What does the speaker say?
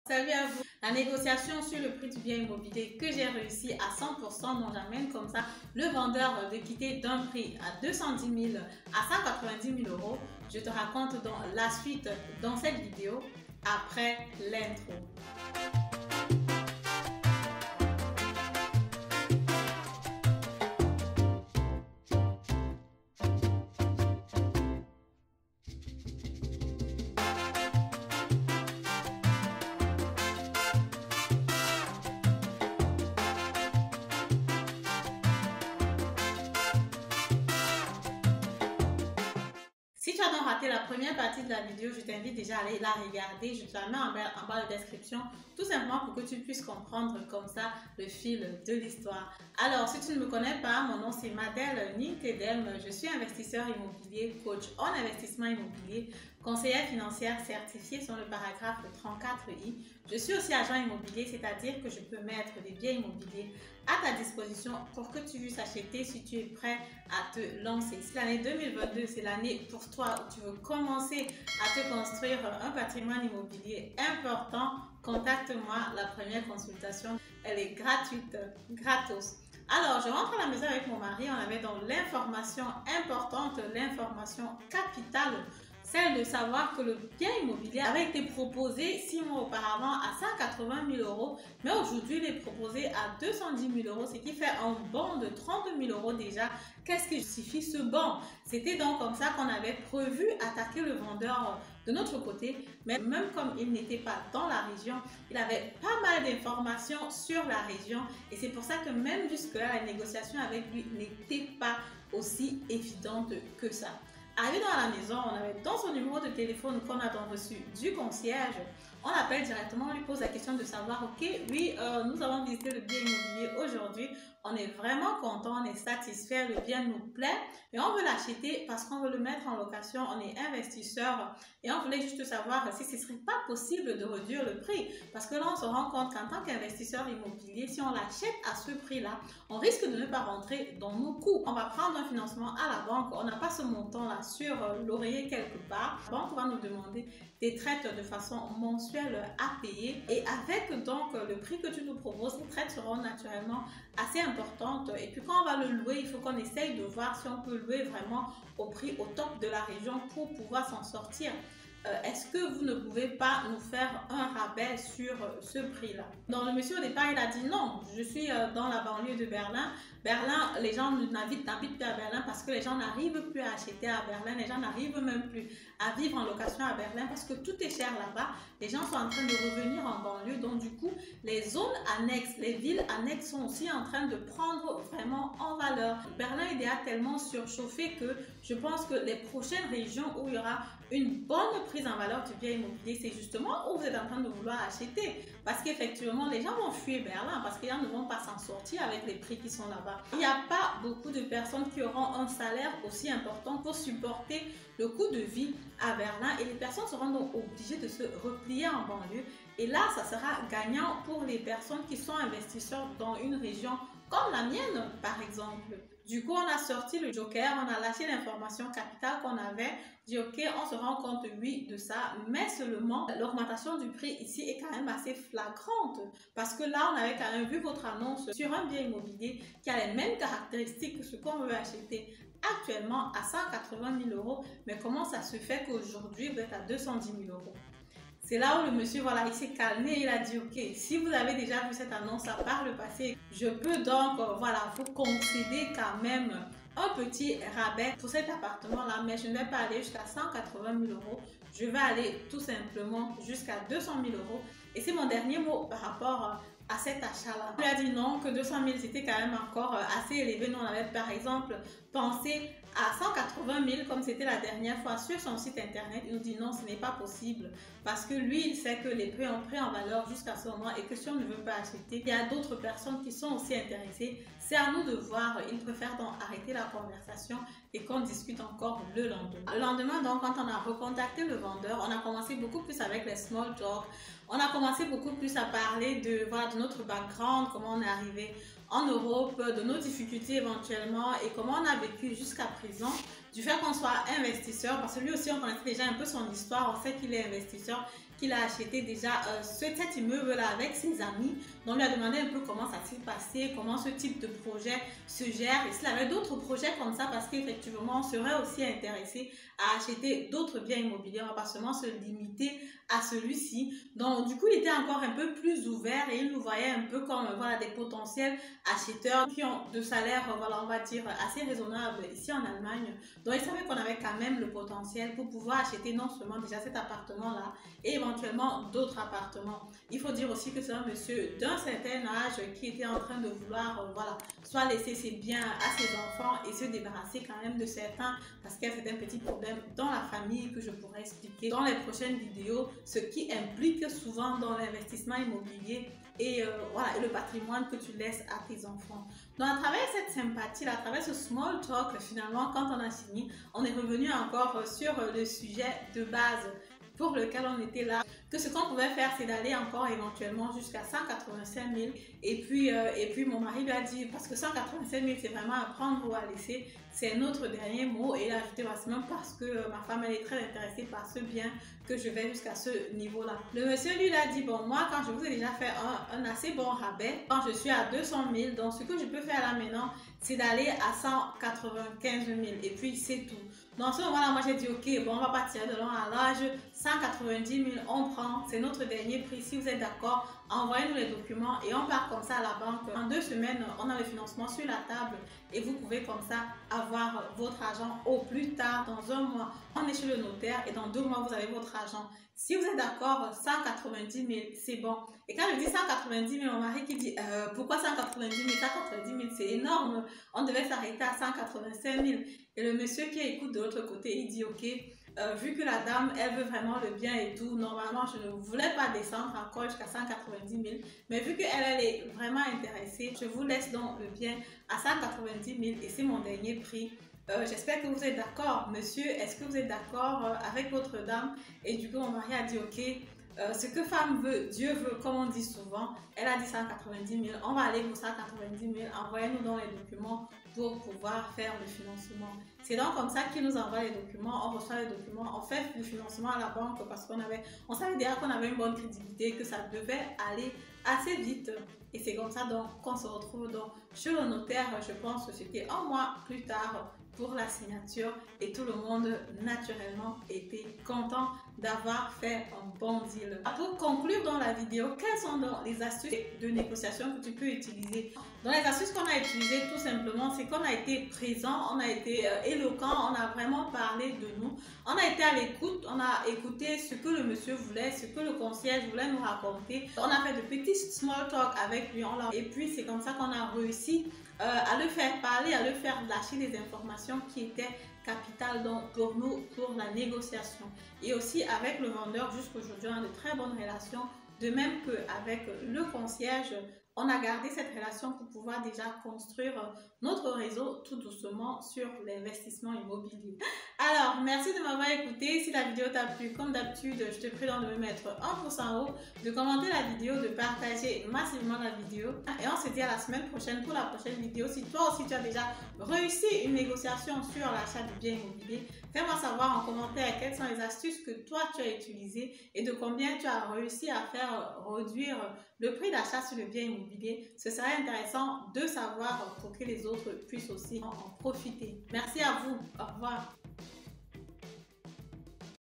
Salut à vous. La négociation sur le prix du bien immobilier que j'ai réussi à 100%, donc j'amène comme ça le vendeur de quitter d'un prix à 210 000 à 190 000 euros. Je te raconte dans la suite dans cette vidéo après l'intro. Si tu as donc raté la première partie de la vidéo, je t'invite déjà à aller la regarder. Je te la mets en bas de description, tout simplement pour que tu puisses comprendre comme ça le fil de l'histoire. Alors, si tu ne me connais pas, mon nom c'est Madel Nikedem. Je suis investisseur immobilier, coach en investissement immobilier, conseillère financière certifiée sur le paragraphe 34i. Je suis aussi agent immobilier, c'est-à-dire que je peux mettre des biens immobiliers à ta disposition pour que tu puisses acheter si tu es prêt à te lancer. Si l'année 2022, c'est l'année pour toi où tu veux commencer à te construire un patrimoine immobilier important, contacte-moi. La première consultation, elle est gratuite, gratos. Alors, je rentre à la maison avec mon mari, on avait donc l'information importante, l'information capitale, celle de savoir que le bien immobilier avait été proposé 6 mois auparavant à 180 000 euros, mais aujourd'hui il est proposé à 210 000 euros, ce qui fait un bond de 30 000 euros déjà. Qu'est-ce qui justifie ce bond? C'était donc comme ça qu'on avait prévu attaquer le vendeur de notre côté, mais même comme il n'était pas dans la région, il avait pas mal d'informations sur la région et c'est pour ça que même jusque-là, la négociation avec lui n'était pas aussi évidente que ça. Arrivé dans la maison, on avait dans son numéro de téléphone qu'on a donc reçu du concierge. On appelle directement, on lui pose la question de savoir, ok, oui, nous avons visité le bien immobilier aujourd'hui, on est vraiment content, on est satisfait, le bien nous plaît et on veut l'acheter parce qu'on veut le mettre en location, on est investisseur et on voulait juste savoir si ce ne serait pas possible de réduire le prix parce que là on se rend compte qu'en tant qu'investisseur immobilier, si on l'achète à ce prix-là, on risque de ne pas rentrer dans nos coûts. On va prendre un financement à la banque, on n'a pas ce montant-là sur l'oreiller quelque part. La banque va nous demander des traites de façon mensuelle à payer et avec donc le prix que tu nous proposes, les traites seront naturellement assez importantes et puis quand on va le louer, il faut qu'on essaye de voir si on peut louer vraiment au prix au top de la région pour pouvoir s'en sortir. Est-ce que vous ne pouvez pas nous faire un rabais sur ce prix-là? Donc le monsieur au départ il a dit non, je suis dans la banlieue de Berlin. Berlin, les gens n'habitent plus à Berlin parce que les gens n'arrivent plus à acheter à Berlin, les gens n'arrivent même plus à vivre en location à Berlin parce que tout est cher là-bas. Les gens sont en train de revenir en banlieue, donc du coup, les zones annexes, les villes annexes sont aussi en train de prendre vraiment en valeur. Berlin est déjà tellement surchauffé que je pense que les prochaines régions où il y aura une bonne prise en valeur du bien immobilier, c'est justement où vous êtes en train de vouloir acheter. Parce qu'effectivement, les gens vont fuir Berlin parce qu'ils ne vont pas s'en sortir avec les prix qui sont là-bas. Il n'y a pas beaucoup de personnes qui auront un salaire aussi important pour supporter le coût de vie à Berlin et les personnes seront donc obligées de se replier en banlieue. Et là, ça sera gagnant pour les personnes qui sont investisseurs dans une région comme la mienne, par exemple. Du coup, on a sorti le joker, on a lâché l'information capitale qu'on avait, dit ok, on se rend compte, oui, de ça, mais seulement l'augmentation du prix ici est quand même assez flagrante parce que là, on avait quand même vu votre annonce sur un bien immobilier qui a les mêmes caractéristiques que ce qu'on veut acheter actuellement à 180 000 euros, mais comment ça se fait qu'aujourd'hui, vous êtes à 210 000 euros? C'est là où le monsieur, voilà, il s'est calmé, il a dit, ok, si vous avez déjà vu cette annonce par le passé, je peux donc, voilà, vous concéder quand même un petit rabais pour cet appartement-là, mais je ne vais pas aller jusqu'à 180 000 euros, je vais aller tout simplement jusqu'à 200 000 euros. Et c'est mon dernier mot par rapport à cet achat-là. Il a dit non, que 200 000 c'était quand même encore assez élevé. Nous on avait par exemple pensé à 180 000 comme c'était la dernière fois sur son site internet. Il nous dit non, ce n'est pas possible parce que lui il sait que les prix ont pris en valeur jusqu'à ce moment et que si on ne veut pas acheter, il y a d'autres personnes qui sont aussi intéressées. C'est à nous de voir. Il préfère donc arrêter la conversation et qu'on discute encore le lendemain. Le lendemain donc quand on a recontacté le vendeur, on a commencé beaucoup plus avec les small talk. On a commencé beaucoup plus à parler de, voilà, de notre background, comment on est arrivé en Europe, de nos difficultés éventuellement et comment on a vécu jusqu'à présent. Du fait qu'on soit investisseur, parce que lui aussi on connaissait déjà un peu son histoire, on sait qu'il est investisseur qu'il a acheté déjà cet immeuble-là avec ses amis. Donc, on lui a demandé un peu comment ça s'est passé, comment ce type de projet se gère et s'il avait d'autres projets comme ça, parce qu'effectivement, on serait aussi intéressé à acheter d'autres biens immobiliers. On va pas seulement se limiter à celui-ci. Donc, du coup, il était encore un peu plus ouvert et il nous voyait un peu comme voilà, des potentiels acheteurs qui ont de salaires, voilà, on va dire, assez raisonnables ici en Allemagne. Donc, il savait qu'on avait quand même le potentiel pour pouvoir acheter non seulement déjà cet appartement-là et éventuellement d'autres appartements. Il faut dire aussi que c'est un monsieur d'un certain âge qui était en train de vouloir, voilà, soit laisser ses biens à ses enfants et se débarrasser quand même de certains parce qu'il y a certains petits problèmes dans la famille que je pourrais expliquer dans les prochaines vidéos, ce qui implique souvent dans l'investissement immobilier et voilà, et le patrimoine que tu laisses à tes enfants. Donc à travers cette sympathie, à travers ce small talk, finalement, quand on a fini, on est revenu encore sur le sujet de base pour lequel on était là, que ce qu'on pouvait faire, c'est d'aller encore éventuellement jusqu'à 185 000. Et puis mon mari lui a dit, parce que 185 000, c'est vraiment à prendre ou à laisser, c'est notre dernier mot. Et il a ajouté, c'est même parce que ma femme, elle est très intéressée par ce bien que je vais jusqu'à ce niveau-là. Le monsieur lui, il a dit, bon, moi, quand je vous ai déjà fait un assez bon rabais, quand je suis à 200 000, donc ce que je peux faire là maintenant, c'est d'aller à 195 000. Et puis, c'est tout. Dans ce moment-là, moi, j'ai dit, ok, bon, on va partir de long à large, 190 000, on prend, c'est notre dernier prix. Si vous êtes d'accord, envoyez-nous les documents et on part comme ça à la banque. En 2 semaines, on a le financement sur la table et vous pouvez comme ça avoir votre argent au plus tard dans 1 mois. On est chez le notaire et dans 2 mois, vous avez votre argent. Si vous êtes d'accord, 190 000, c'est bon. Et quand je dis 190 000, mon mari qui dit, pourquoi 190 000? 190 000, c'est énorme. On devait s'arrêter à 185 000. Et le monsieur qui écoute de l'autre côté, il dit, ok, vu que la dame, elle veut vraiment le bien et tout, normalement, je ne voulais pas descendre encore jusqu'à 190 000. Mais vu qu'elle est vraiment intéressée, je vous laisse donc le bien à 190 000 et c'est mon dernier prix. J'espère que vous êtes d'accord, monsieur. Est-ce que vous êtes d'accord avec votre dame? Et du coup, mon mari a dit, ok, ce que femme veut, Dieu veut, comme on dit souvent. Elle a dit 190 000. On va aller pour 190 000. Envoyez-nous donc les documents pour pouvoir faire le financement. C'est donc comme ça qu'ils nous envoient les documents. On reçoit les documents. On fait le financement à la banque parce on savait déjà qu'on avait une bonne crédibilité, que ça devait aller assez vite. Et c'est comme ça donc qu'on se retrouve donc chez le notaire. Je pense que c'était 1 mois plus tard pour la signature et tout le monde naturellement était content d'avoir fait un bon deal. Pour conclure dans la vidéo, quelles sont donc les astuces de négociation que tu peux utiliser? Dans les astuces qu'on a utilisées, tout simplement, c'est qu'on a été présent, on a été éloquent, on a vraiment parlé de nous, on a été à l'écoute, on a écouté ce que le monsieur voulait, ce que le concierge voulait nous raconter. On a fait de petits small talk avec lui, et puis c'est comme ça qu'on a réussi à le faire parler, à le faire lâcher des informations qui étaient capitales donc pour nous, pour la négociation. Et aussi avec le vendeur, jusqu'aujourd'hui, on a de très bonnes relations. De même qu'avec le concierge, on a gardé cette relation pour pouvoir déjà construire notre réseau tout doucement sur l'investissement immobilier. Alors, merci de m'avoir écouté. Si la vidéo t'a plu, comme d'habitude, je te prie donc de me mettre un pouce en haut, de commenter la vidéo, de partager massivement la vidéo. Et on se dit à la semaine prochaine pour la prochaine vidéo. Si toi aussi tu as déjà réussi une négociation sur l'achat du bien immobilier, fais-moi savoir en commentaire quelles sont les astuces que toi tu as utilisées et de combien tu as réussi à faire réduire le prix d'achat sur le bien immobilier. Ce serait intéressant de savoir pour que les autres puissent aussi en profiter. Merci à vous. Au revoir.